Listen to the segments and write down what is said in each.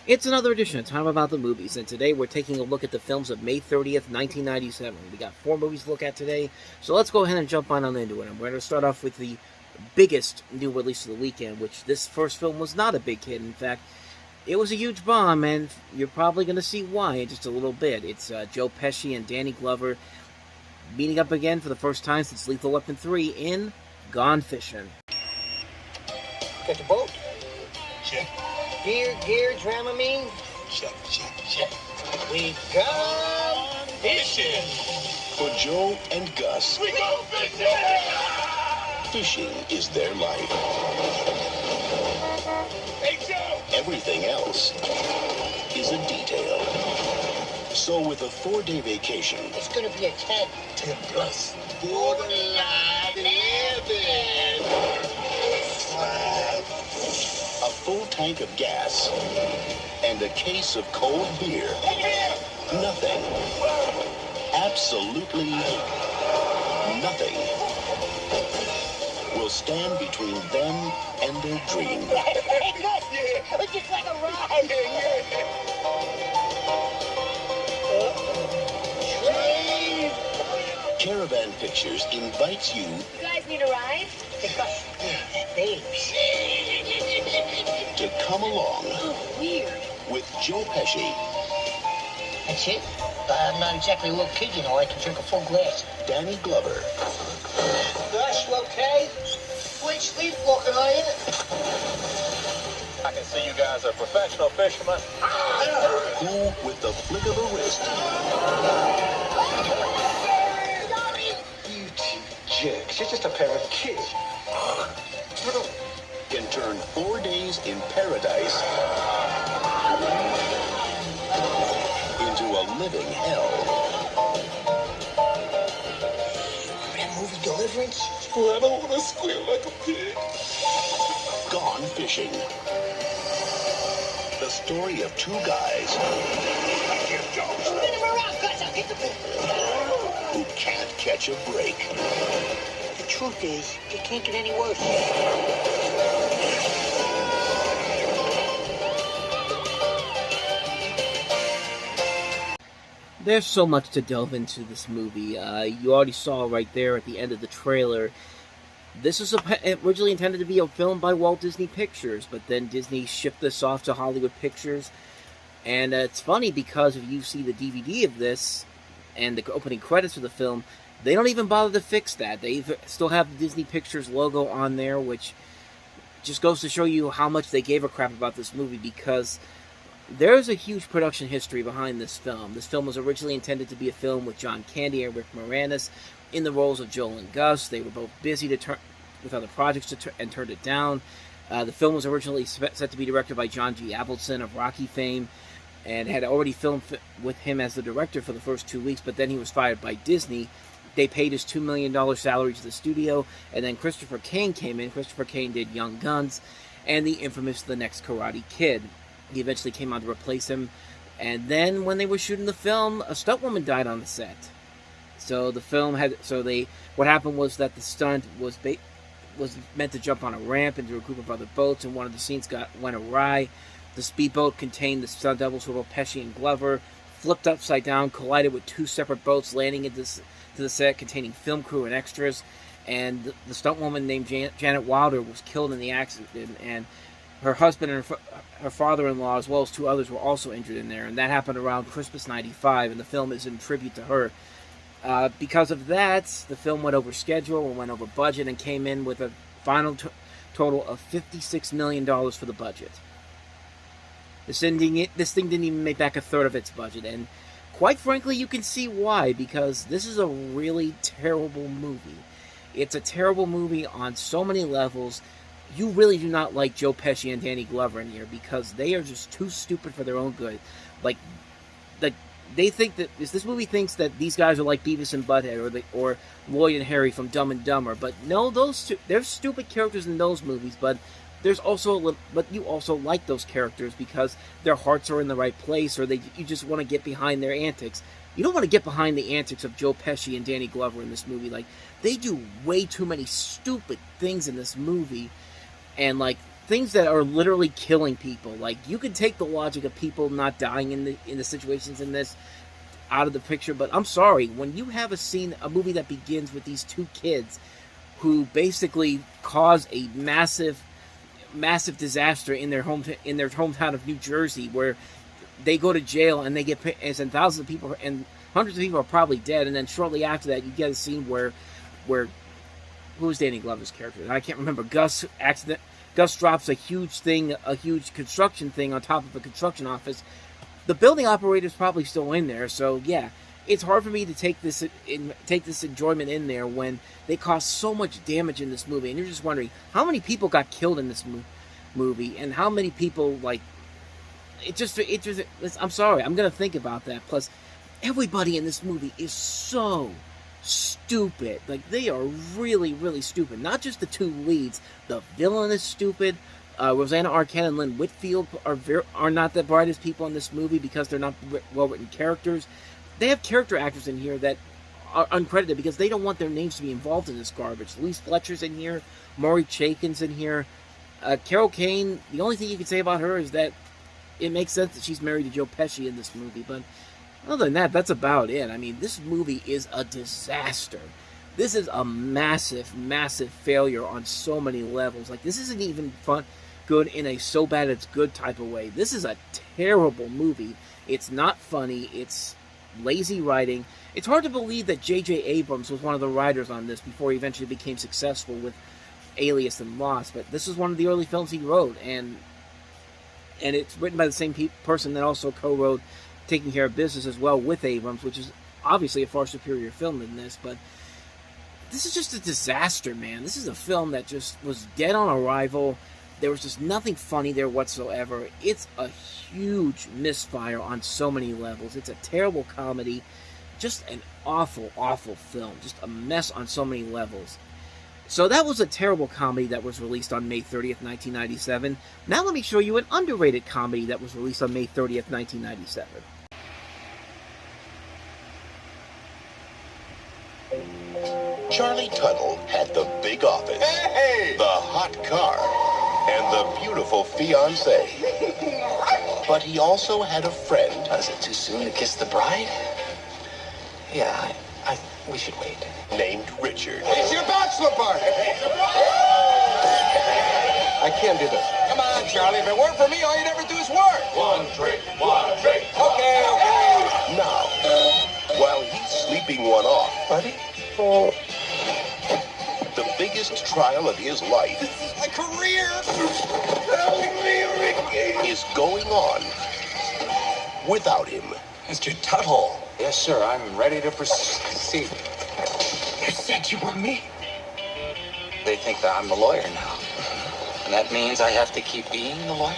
It's another edition of Time About the Movies, and today we're taking a look at the films of May 30th, 1997. We got 4 movies to look at today, so let's go ahead and jump on into it. And we're going to start off with the biggest new release of the weekend, which this first film was not a big hit. In fact, it was a huge bomb, and you're probably going to see why in just a little bit. It's Joe Pesci and Danny Glover meeting up again for the first time since Lethal Weapon 3 in Gone Fishin'. Got the boat? Check. Gear, Dramamine? Check. We go fishing! For Joe and Gus, We go fishing! fishing is their life. Hey, Joe! Everything else is a detail. So with a 4-day vacation, It's gonna be a 10. 10 plus, Borderline heaven! a full tank of gas, and a case of cold beer, nothing, absolutely nothing, will stand between them and their dream. It's just like a ride. Train! Caravan Pictures invites you You guys need a ride? Because babes. to come along Weird. with Joe Pesci, That's it? I'm not exactly a little kid, you know. I can drink a full glass. Danny Glover, Gus, you okay? You ain't sleepwalking, are you? I can see you guys are professional fishermen. who with the flick of a wrist You two jerks. You're just a pair of kids. can turn 4 days in paradise into a living hell. That movie Deliverance? Well, I don't want to squeal like a pig. Gone Fishing. The story of 2 guys Spin him around, Gus. I'll get the boat. who can't catch a break. The truth is, it can't get any worse. There's so much to delve into this movie. You already saw right there at the end of the trailer. This was originally intended to be a film by Walt Disney Pictures, but then Disney shipped this off to Hollywood Pictures. And it's funny because if you see the DVD of this and the opening credits for the film, they don't even bother to fix that. They still have the Disney Pictures logo on there, which just goes to show you how much they gave a crap about this movie, because there's a huge production history behind this film. This film was originally intended to be a film with John Candy and Rick Moranis in the roles of Joel and Gus. They were both busy with other projects and turned it down. The film was originally set to be directed by John G. Avildsen of Rocky fame, and had already filmed with him as the director for the first 2 weeks, but then he was fired by Disney. They paid his $2 million salary to the studio, and then Christopher Kane came in. Christopher Kane did Young Guns and the infamous The Next Karate Kid. He eventually came on to replace him, and then when they were shooting the film, a stunt woman died on the set. So the film what happened was that the stunt was meant to jump on a ramp into a group of other boats, and one of the scenes went awry. The speedboat contained the stunt doubles who were Pesci and Glover, flipped upside down, collided with 2 separate boats landing into the set containing film crew and extras, and the stunt woman named Janet Wilder was killed in the accident, and her husband and her father-in-law, as well as 2 others, were also injured in there, and that happened around Christmas '95, and the film is in tribute to her. Because of that, the film went over schedule and went over budget and came in with a final total of $56 million for the budget. This thing didn't even make back a third of its budget, and quite frankly, you can see why, because this is a really terrible movie. It's a terrible movie on so many levels. You really do not like Joe Pesci and Danny Glover in here, because they are just too stupid for their own good. Like they think that this movie thinks that these guys are like Beavis and Butthead or Lloyd and Harry from Dumb and Dumber. But no, there's stupid characters in those movies, but you also like those characters because their hearts are in the right place, or you just want to get behind their antics. You don't want to get behind the antics of Joe Pesci and Danny Glover in this movie. Like, they do way too many stupid things in this movie, and like things that are literally killing people. Like, you could take the logic of people not dying in the situations in this out of the picture, but I'm sorry, when you have a movie that begins with these two kids who basically cause a massive disaster in their hometown of New Jersey, where they go to jail and they get and thousands of people and hundreds of people are probably dead, and then shortly after that you get a scene where who was Danny Glover's character? I can't remember. Gus drops a huge construction thing on top of a construction office. The building operator's probably still in there, so yeah, it's hard for me to take this enjoyment in there when they cause so much damage in this movie, and you're just wondering how many people got killed in this movie, and how many people, like, it just. I'm sorry, I'm gonna think about that. Plus, everybody in this movie is so stupid. Like, they are really, really stupid. Not just the two leads. The villain is stupid. Rosanna Arquette and Lynn Whitfield are not the brightest people in this movie because they're not well-written characters. They have character actors in here that are uncredited because they don't want their names to be involved in this garbage. Louise Fletcher's in here. Maury Chaykin's in here. Carol Kane, the only thing you can say about her is that it makes sense that she's married to Joe Pesci in this movie, but other than that, that's about it. I mean, this movie is a disaster. This is a massive, massive failure on so many levels. Like, this isn't even good in a so bad it's good type of way. This is a terrible movie. It's not funny. It's lazy writing. It's hard to believe that J.J. Abrams was one of the writers on this before he eventually became successful with Alias and Lost. But this is one of the early films he wrote, and it's written by the same person that also co-wrote Taking Care of Business as well with Abrams, which is obviously a far superior film than this. But this is just a disaster, man. This is a film that just was dead on arrival. There was just nothing funny there whatsoever. It's a huge misfire on so many levels. It's a terrible comedy. Just an awful, awful film. Just a mess on so many levels. So that was a terrible comedy that was released on May 30th, 1997. Now let me show you an underrated comedy that was released on May 30th, 1997. Charlie Tuttle had the big office, the hot car, and the beautiful fiancée. But he also had a friend. Is it too soon to kiss the bride? Yeah, we should wait. Named Richard. It's your bachelor party. I can't do this. Come on, Charlie. If it weren't for me, all you'd ever do is work. One drink. Okay. Now, while he's sleeping one off, Buddy? the biggest trial of his life My career. Help me, Ricky. is going on without him. Mr. Tuttle. Yes, sir. I'm ready to proceed. You said you were me? They think that I'm the lawyer now. And that means I have to keep being the lawyer?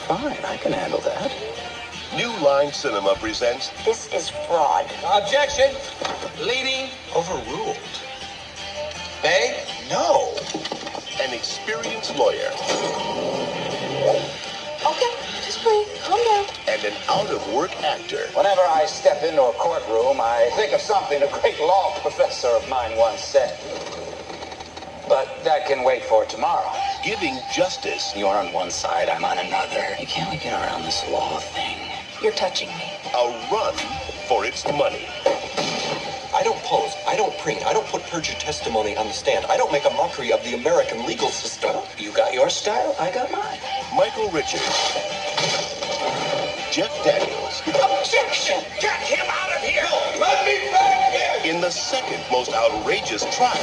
Fine, I can handle that. New Line Cinema presents This is fraud. Objection. Leading overruled. Hey? No. An experienced lawyer Okay, just breathe. Calm down. and an out-of-work actor Whenever I step into a courtroom, I think of something a great law professor of mine once said. But that can wait for tomorrow. giving justice You're on one side, I'm on another. You can't get around this law thing. You're touching me. a run for its money. I don't pose. I don't preen. I don't put perjured testimony on the stand. I don't make a mockery of the American legal system. You got your style, I got mine. Michael Richards, Jeff Daniels, Objection. Get him out of here. Let me back in. in the second most outrageous trial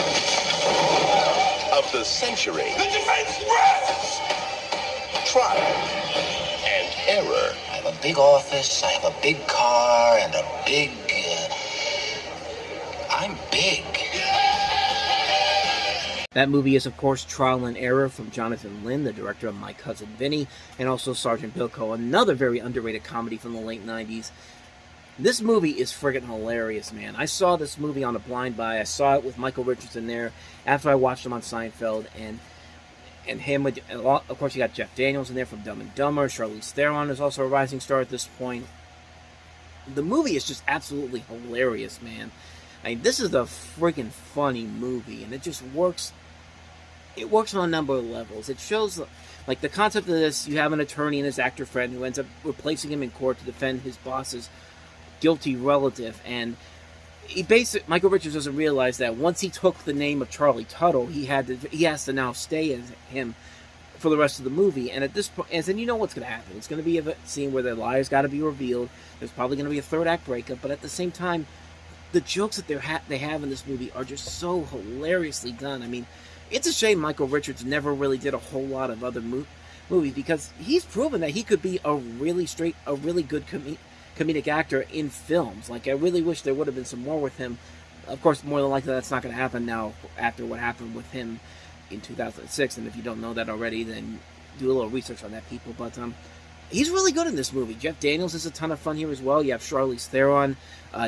of the century. The defense rests. Trial and error. I have a big office, I have a big car, and a big... I'm big. That movie is, of course, Trial and Error from Jonathan Lynn, the director of My Cousin Vinny, and also Sergeant Bilko, another very underrated comedy from the late 90s. This movie is friggin' hilarious, man. I saw this movie on a blind buy. I saw it with Michael Richards in there after I watched him on Seinfeld, and him with, of course, you got Jeff Daniels in there from Dumb and Dumber. Charlize Theron is also a rising star at this point. The movie is just absolutely hilarious, man. I mean, this is a friggin' funny movie, and it just works it works on a number of levels. It shows, like, the concept of this: you have an attorney and his actor friend who ends up replacing him in court to defend his boss's guilty relative, and Michael Richards doesn't realize that once he took the name of Charlie Tuttle, he has to now stay as him for the rest of the movie. And at this point, and you know what's going to happen. It's going to be a scene where the lie's got to be revealed. There's probably going to be a third act breakup, but at the same time, the jokes that they have in this movie are just so hilariously done. I mean, it's a shame Michael Richards never really did a whole lot of other movies, because he's proven that he could be a really good comedic actor in films. Like, I really wish there would have been some more with him. Of course, more than likely that's not going to happen now after what happened with him in 2006, and if you don't know that already, then do a little research on that, people. But he's really good in this movie. Jeff Daniels is a ton of fun here as well. You have Charlize Theron,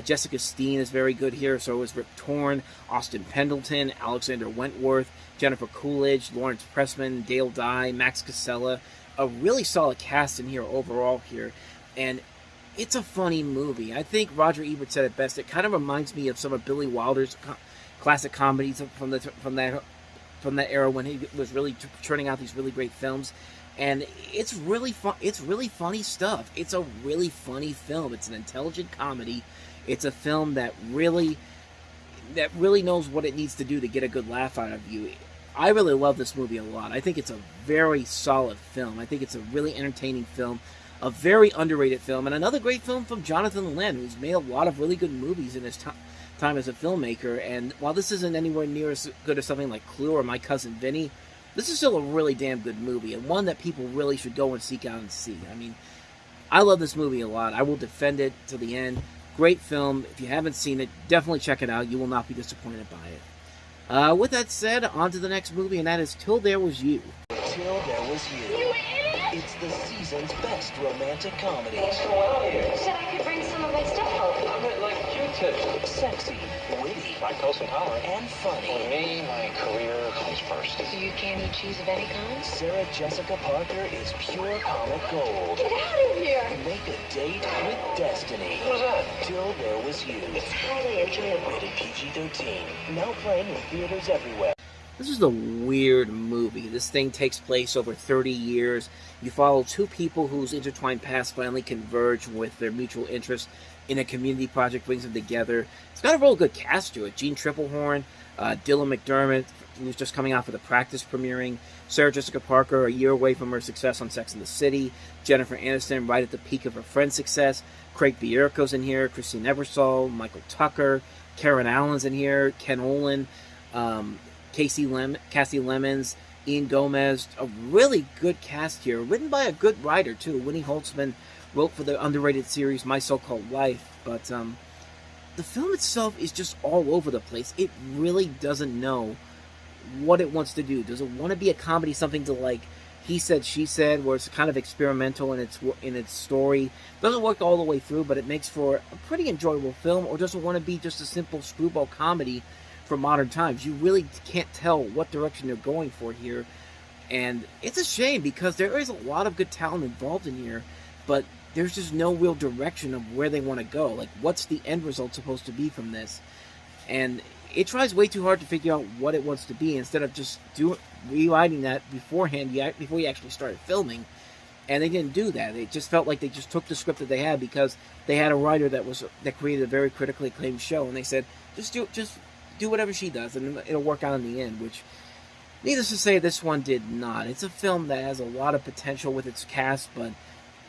Jessica Steen is very good here, so is Rip Torn, Austin Pendleton, Alexander Wentworth, Jennifer Coolidge, Lawrence Pressman, Dale Dye, Max Casella. A really solid cast in here overall here, and it's a funny movie. I think Roger Ebert said it best. It kind of reminds me of some of Billy Wilder's classic comedies from that era when he was really churning out these really great films. And it's really fun. It's really funny stuff. It's a really funny film. It's an intelligent comedy. It's a film that really knows what it needs to do to get a good laugh out of you. I really love this movie a lot. I think it's a very solid film. I think it's a really entertaining film. A very underrated film, and another great film from Jonathan Lynn, who's made a lot of really good movies in his time as a filmmaker. And while this isn't anywhere near as good as something like Clue or My Cousin Vinny, this is still a really damn good movie, and one that people really should go and seek out and see. I mean, I love this movie a lot. I will defend it to the end. Great film. If you haven't seen it, definitely check it out. You will not be disappointed by it. With that said, on to the next movie, and that is Till There Was You. Till There Was You. It's the season's best romantic comedy. What's going on here? Said I could bring some of my stuff home. I meant like Q-tips. Sexy, witty, Lactose intolerant. and funny. For me, my career comes first. Do you candy cheese of any kind? Sarah Jessica Parker is pure comic gold. Get out of here! Make a date with destiny. What was that? Till There Was You. It's highly enjoyable. Rated PG-13. Now playing in theaters everywhere. This is a weird movie. This thing takes place over 30 years. You follow two people whose intertwined paths finally converge with their mutual interest in a community project brings them together. It's got a real good cast to it. Gene Triplehorn, Dylan McDermott, who's just coming out for The Practice premiering, Sarah Jessica Parker, a year away from her success on Sex and the City, Jennifer Aniston, right at the peak of her Friends success, Craig Bierko's in here, Christine Ebersole, Michael Tucker, Karen Allen's in here, Ken Olin, Cassie Lemons, Ian Gomez. A really good cast here, written by a good writer too. Winnie Holtzman wrote for the underrated series My So-Called Life, but the film itself is just all over the place. It really doesn't know what it wants to do. Does it want to be a comedy, something to like He Said, She Said, where it's kind of experimental in its story? Doesn't work all the way through, but it makes for a pretty enjoyable film. Or does it want to be just a simple screwball comedy for modern times? You really can't tell what direction they're going for here, and it's a shame because there is a lot of good talent involved in here, but there's just no real direction of where they want to go. Like, what's the end result supposed to be from this? And it tries way too hard to figure out what it wants to be instead of just rewriting that beforehand, before you actually started filming. And they didn't do that. It just felt like they just took the script that they had because they had a writer that created a very critically acclaimed show, and they said, just do whatever she does, and it'll work out in the end, which, needless to say, this one did not. It's a film that has a lot of potential with its cast, but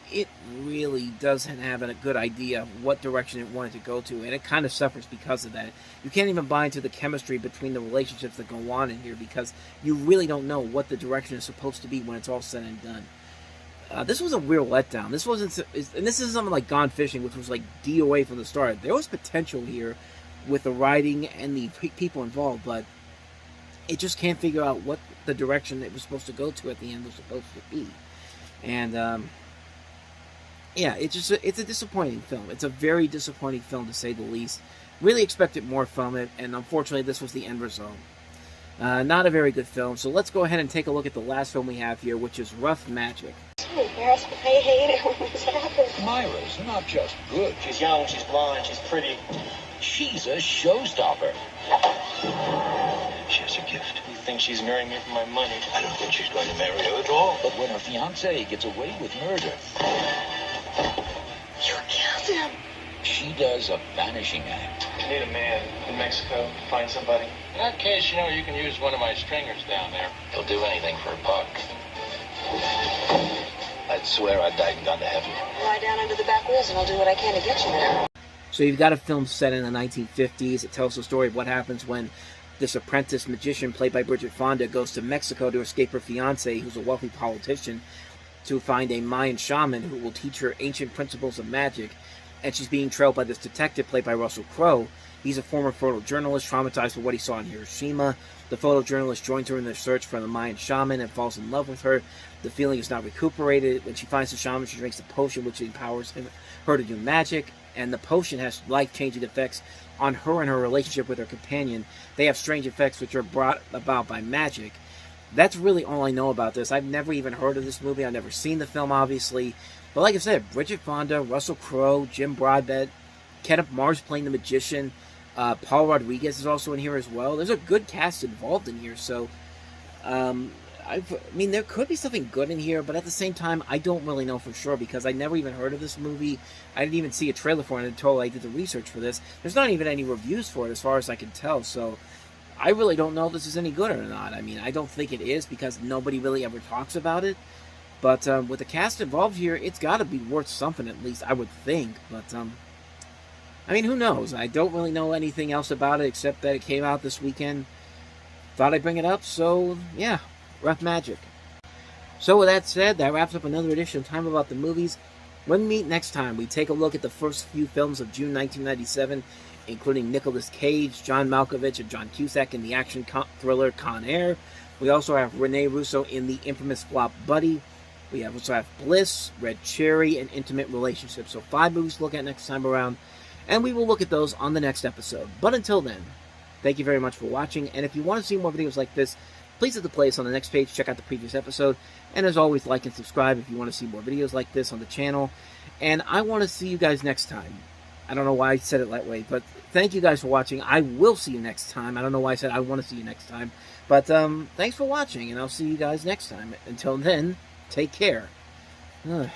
it really doesn't have a good idea of what direction it wanted to go to, and it kind of suffers because of that. You can't even buy into the chemistry between the relationships that go on in here because you really don't know what the direction is supposed to be when it's all said and done. This was a real letdown. This is something like Gone Fishing, which was like DOA from the start. There was potential here with the writing and the people involved, but it just can't figure out what the direction it was supposed to go to at the end was supposed to be. And yeah, it's a disappointing film. It's a very disappointing film, to say the least. Really expected more from it, and unfortunately this was the end result. Not a very good film, so let's go ahead and take a look at the last film we have here, which is Rough Magic. Embarrassed, but I hate it when this happens. Myra's not just good. She's young, she's blonde, she's pretty. She's a showstopper. She has a gift. You think she's marrying me for my money. I don't think she's going to marry you at all. But when her fiance gets away with murder, You killed him. she does a vanishing act. I need a man in Mexico. Find somebody. In that case, you know, you can use one of my stringers down there. He'll do anything for a buck. I'd swear I died and gone to heaven. Lie down under the back walls and I'll do what I can to get you there. So you've got a film set in the 1950s. It tells the story of what happens when this apprentice magician, played by Bridget Fonda, goes to Mexico to escape her fiancé, who's a wealthy politician, to find a Mayan shaman who will teach her ancient principles of magic. And she's being trailed by this detective, played by Russell Crowe. He's a former photojournalist, traumatized by what he saw in Hiroshima. The photojournalist joins her in their search for the Mayan shaman and falls in love with her. The feeling is not recuperated. When she finds the shaman, she drinks the potion, which empowers her to do magic. And the potion has life-changing effects on her and her relationship with her companion. They have strange effects which are brought about by magic. That's really all I know about this. I've never even heard of this movie. I've never seen the film, obviously. But like I said, Bridget Fonda, Russell Crowe, Jim Broadbent, Kenneth Mars playing the magician. Paul Rodriguez is also in here as well. There's a good cast involved in here. So, I mean, there could be something good in here. But at the same time, I don't really know for sure because I never even heard of this movie. I didn't even see a trailer for it until I did the research for this. There's not even any reviews for it as far as I can tell. So, I really don't know if this is any good or not. I mean, I don't think it is because nobody really ever talks about it. But with the cast involved here, it's got to be worth something at least, I would think. But, I mean, who knows? I don't really know anything else about it except that it came out this weekend. Thought I'd bring it up, so yeah, Rough Magic. So with that said, that wraps up another edition of Time About the Movies. When we meet next time, we take a look at the first few films of June 1997, including Nicolas Cage, John Malkovich, and John Cusack in the action thriller Con Air. We also have Rene Russo in the infamous flop Buddy. We also have Bliss, Red Cherry, and Intimate Relationships. So 5 movies to look at next time around, and we will look at those on the next episode. But until then, thank you very much for watching, and if you want to see more videos like this, please hit the playlist on the next page, check out the previous episode, and as always, like and subscribe if you want to see more videos like this on the channel, and I want to see you guys next time. I don't know why I said it that way, but thank you guys for watching. I will see you next time. I don't know why I said I want to see you next time, but thanks for watching, and I'll see you guys next time. Until then, take care. Ugh.